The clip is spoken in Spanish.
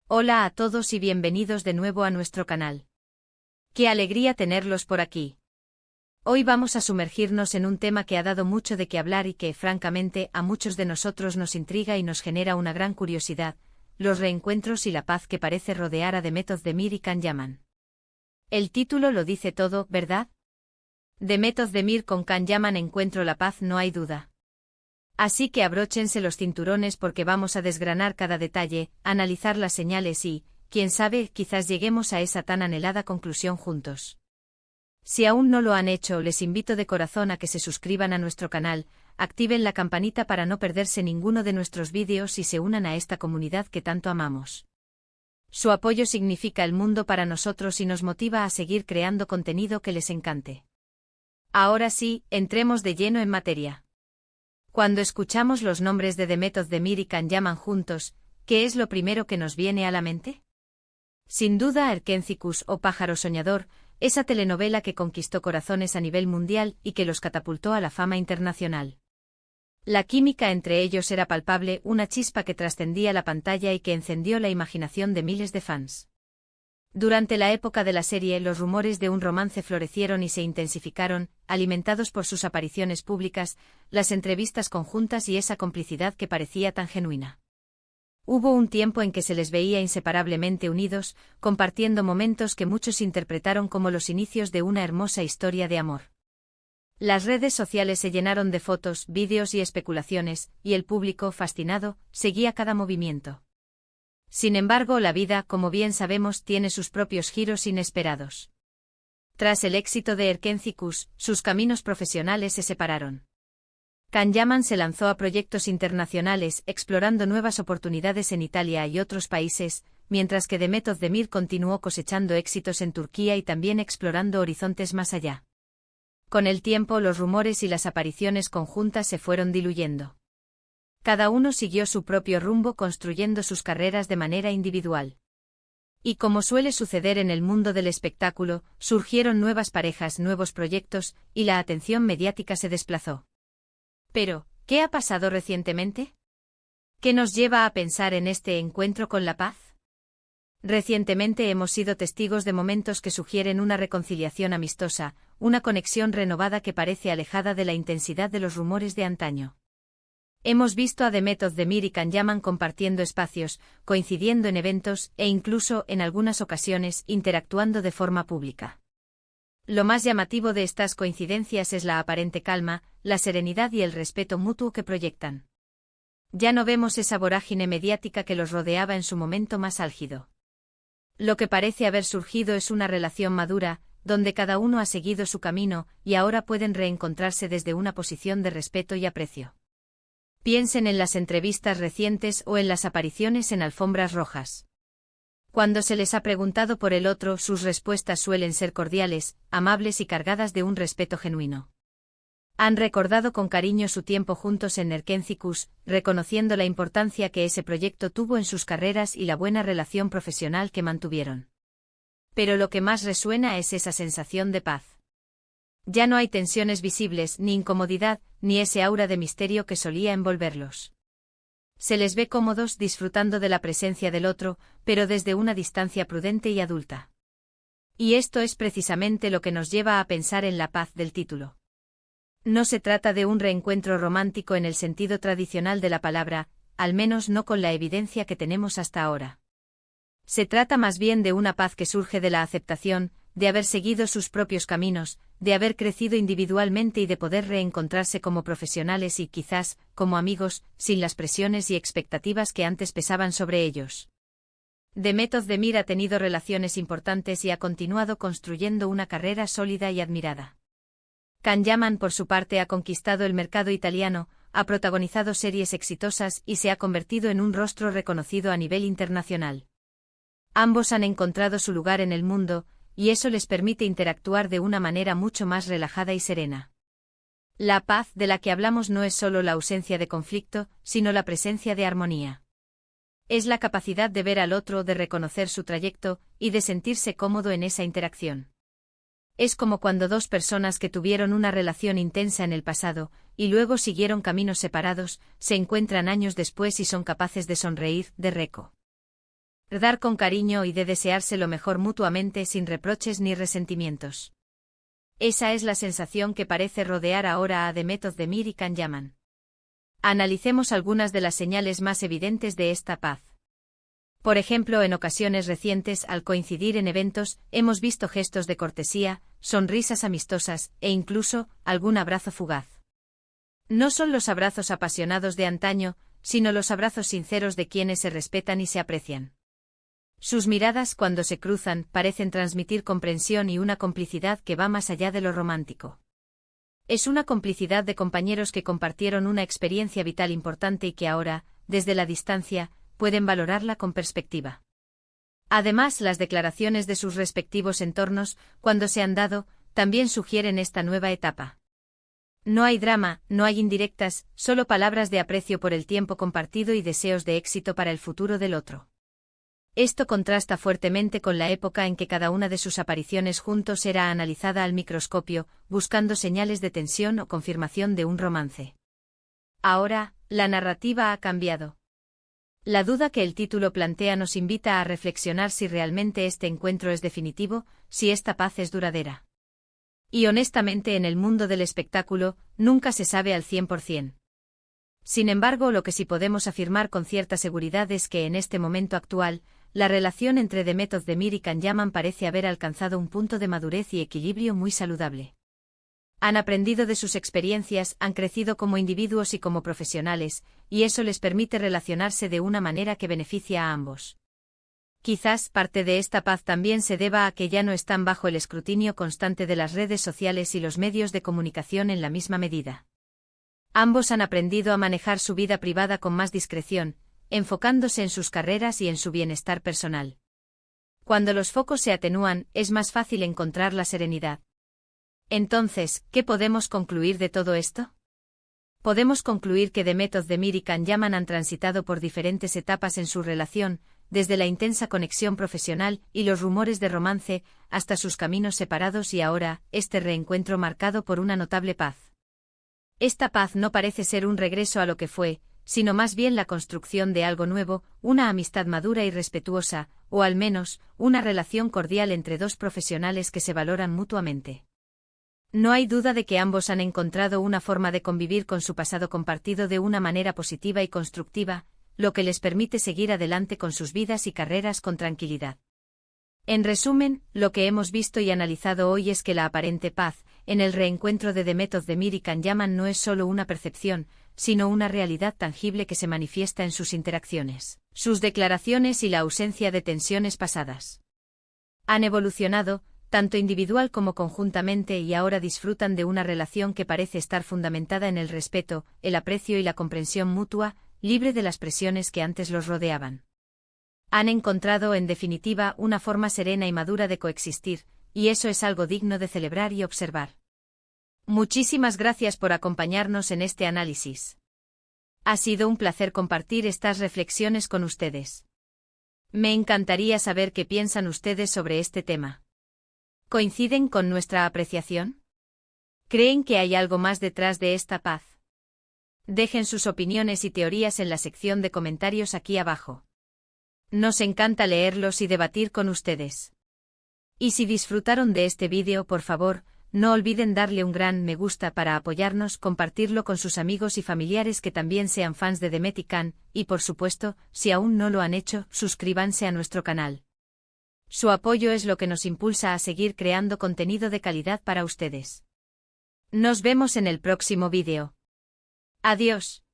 Hola a todos y bienvenidos de nuevo a nuestro canal. Qué alegría tenerlos por aquí. Hoy vamos a sumergirnos en un tema que ha dado mucho de qué hablar y que, francamente, a muchos de nosotros nos intriga y nos genera una gran curiosidad: los reencuentros y la paz que parece rodear a Demet Özdemir y Can Yaman. El título lo dice todo, ¿verdad? Demet Özdemir con Can Yaman encuentro la paz, no hay duda. Así que abróchense los cinturones porque vamos a desgranar cada detalle, analizar las señales y, quién sabe, quizás lleguemos a esa tan anhelada conclusión juntos. Si aún no lo han hecho, les invito de corazón a que se suscriban a nuestro canal, activen la campanita para no perderse ninguno de nuestros vídeos y se unan a esta comunidad que tanto amamos. Su apoyo significa el mundo para nosotros y nos motiva a seguir creando contenido que les encante. Ahora sí, entremos de lleno en materia. Cuando escuchamos los nombres de Demet Özdemir y Can Yaman juntos, ¿qué es lo primero que nos viene a la mente? Sin duda Erkenzicus o Pájaro Soñador, esa telenovela que conquistó corazones a nivel mundial y que los catapultó a la fama internacional. La química entre ellos era palpable, una chispa que trascendía la pantalla y que encendió la imaginación de miles de fans. Durante la época de la serie, los rumores de un romance florecieron y se intensificaron, alimentados por sus apariciones públicas, las entrevistas conjuntas y esa complicidad que parecía tan genuina. Hubo un tiempo en que se les veía inseparablemente unidos, compartiendo momentos que muchos interpretaron como los inicios de una hermosa historia de amor. Las redes sociales se llenaron de fotos, vídeos y especulaciones, y el público, fascinado, seguía cada movimiento. Sin embargo, la vida, como bien sabemos, tiene sus propios giros inesperados. Tras el éxito de Erkenzicus, sus caminos profesionales se separaron. Can Yaman se lanzó a proyectos internacionales, explorando nuevas oportunidades en Italia y otros países, mientras que Demet Özdemir continuó cosechando éxitos en Turquía y también explorando horizontes más allá. Con el tiempo, los rumores y las apariciones conjuntas se fueron diluyendo. Cada uno siguió su propio rumbo construyendo sus carreras de manera individual. Y como suele suceder en el mundo del espectáculo, surgieron nuevas parejas, nuevos proyectos, y la atención mediática se desplazó. Pero, ¿qué ha pasado recientemente? ¿Qué nos lleva a pensar en este encuentro con la paz? Recientemente hemos sido testigos de momentos que sugieren una reconciliación amistosa, una conexión renovada que parece alejada de la intensidad de los rumores de antaño. Hemos visto a Demet Özdemir y Can Yaman compartiendo espacios, coincidiendo en eventos e incluso, en algunas ocasiones, interactuando de forma pública. Lo más llamativo de estas coincidencias es la aparente calma, la serenidad y el respeto mutuo que proyectan. Ya no vemos esa vorágine mediática que los rodeaba en su momento más álgido. Lo que parece haber surgido es una relación madura, donde cada uno ha seguido su camino y ahora pueden reencontrarse desde una posición de respeto y aprecio. Piensen en las entrevistas recientes o en las apariciones en alfombras rojas. Cuando se les ha preguntado por el otro, sus respuestas suelen ser cordiales, amables y cargadas de un respeto genuino. Han recordado con cariño su tiempo juntos en Erkenzicus, reconociendo la importancia que ese proyecto tuvo en sus carreras y la buena relación profesional que mantuvieron. Pero lo que más resuena es esa sensación de paz. Ya no hay tensiones visibles, ni incomodidad, ni ese aura de misterio que solía envolverlos. Se les ve cómodos, disfrutando de la presencia del otro, pero desde una distancia prudente y adulta. Y esto es precisamente lo que nos lleva a pensar en la paz del título. No se trata de un reencuentro romántico en el sentido tradicional de la palabra, al menos no con la evidencia que tenemos hasta ahora. Se trata más bien de una paz que surge de la aceptación, de haber seguido sus propios caminos, de haber crecido individualmente y de poder reencontrarse como profesionales y quizás, como amigos, sin las presiones y expectativas que antes pesaban sobre ellos. Demet Özdemir ha tenido relaciones importantes y ha continuado construyendo una carrera sólida y admirada. Can Yaman, por su parte, ha conquistado el mercado italiano, ha protagonizado series exitosas y se ha convertido en un rostro reconocido a nivel internacional. Ambos han encontrado su lugar en el mundo, y eso les permite interactuar de una manera mucho más relajada y serena. La paz de la que hablamos no es solo la ausencia de conflicto, sino la presencia de armonía. Es la capacidad de ver al otro, de reconocer su trayecto, y de sentirse cómodo en esa interacción. Es como cuando dos personas que tuvieron una relación intensa en el pasado, y luego siguieron caminos separados, se encuentran años después y son capaces de sonreír, de reco. dar con cariño y de desearse lo mejor mutuamente sin reproches ni resentimientos. Esa es la sensación que parece rodear ahora a Demet Özdemir y Can Yaman. Analicemos algunas de las señales más evidentes de esta paz. Por ejemplo, en ocasiones recientes, al coincidir en eventos, hemos visto gestos de cortesía, sonrisas amistosas, e incluso, algún abrazo fugaz. No son los abrazos apasionados de antaño, sino los abrazos sinceros de quienes se respetan y se aprecian. Sus miradas, cuando se cruzan, parecen transmitir comprensión y una complicidad que va más allá de lo romántico. Es una complicidad de compañeros que compartieron una experiencia vital importante y que ahora, desde la distancia, pueden valorarla con perspectiva. Además, las declaraciones de sus respectivos entornos, cuando se han dado, también sugieren esta nueva etapa. No hay drama, no hay indirectas, solo palabras de aprecio por el tiempo compartido y deseos de éxito para el futuro del otro. Esto contrasta fuertemente con la época en que cada una de sus apariciones juntos era analizada al microscopio, buscando señales de tensión o confirmación de un romance. Ahora, la narrativa ha cambiado. La duda que el título plantea nos invita a reflexionar si realmente este encuentro es definitivo, si esta paz es duradera. Y honestamente, en el mundo del espectáculo, nunca se sabe al 100%. Sin embargo, lo que sí podemos afirmar con cierta seguridad es que en este momento actual, la relación entre Demet Özdemir y Can Yaman parece haber alcanzado un punto de madurez y equilibrio muy saludable. Han aprendido de sus experiencias, han crecido como individuos y como profesionales, y eso les permite relacionarse de una manera que beneficia a ambos. Quizás parte de esta paz también se deba a que ya no están bajo el escrutinio constante de las redes sociales y los medios de comunicación en la misma medida. Ambos han aprendido a manejar su vida privada con más discreción, enfocándose en sus carreras y en su bienestar personal. Cuando los focos se atenúan, es más fácil encontrar la serenidad. Entonces, ¿qué podemos concluir de todo esto? Podemos concluir que Demet Özdemir y Can Yaman han transitado por diferentes etapas en su relación, desde la intensa conexión profesional y los rumores de romance, hasta sus caminos separados y ahora, este reencuentro marcado por una notable paz. Esta paz no parece ser un regreso a lo que fue, sino más bien la construcción de algo nuevo, una amistad madura y respetuosa, o al menos, una relación cordial entre dos profesionales que se valoran mutuamente. No hay duda de que ambos han encontrado una forma de convivir con su pasado compartido de una manera positiva y constructiva, lo que les permite seguir adelante con sus vidas y carreras con tranquilidad. En resumen, lo que hemos visto y analizado hoy es que la aparente paz, en el reencuentro de Demet Özdemir y Can Yaman no es solo una percepción, sino una realidad tangible que se manifiesta en sus interacciones, sus declaraciones y la ausencia de tensiones pasadas. Han evolucionado, tanto individual como conjuntamente, y ahora disfrutan de una relación que parece estar fundamentada en el respeto, el aprecio y la comprensión mutua, libre de las presiones que antes los rodeaban. Han encontrado, en definitiva, una forma serena y madura de coexistir, y eso es algo digno de celebrar y observar. Muchísimas gracias por acompañarnos en este análisis. Ha sido un placer compartir estas reflexiones con ustedes. Me encantaría saber qué piensan ustedes sobre este tema. ¿Coinciden con nuestra apreciación? ¿Creen que hay algo más detrás de esta paz? Dejen sus opiniones y teorías en la sección de comentarios aquí abajo. Nos encanta leerlos y debatir con ustedes. Y si disfrutaron de este vídeo, por favor, no olviden darle un gran me gusta para apoyarnos, compartirlo con sus amigos y familiares que también sean fans de Demet y Can, y por supuesto, si aún no lo han hecho, suscríbanse a nuestro canal. Su apoyo es lo que nos impulsa a seguir creando contenido de calidad para ustedes. Nos vemos en el próximo vídeo. Adiós.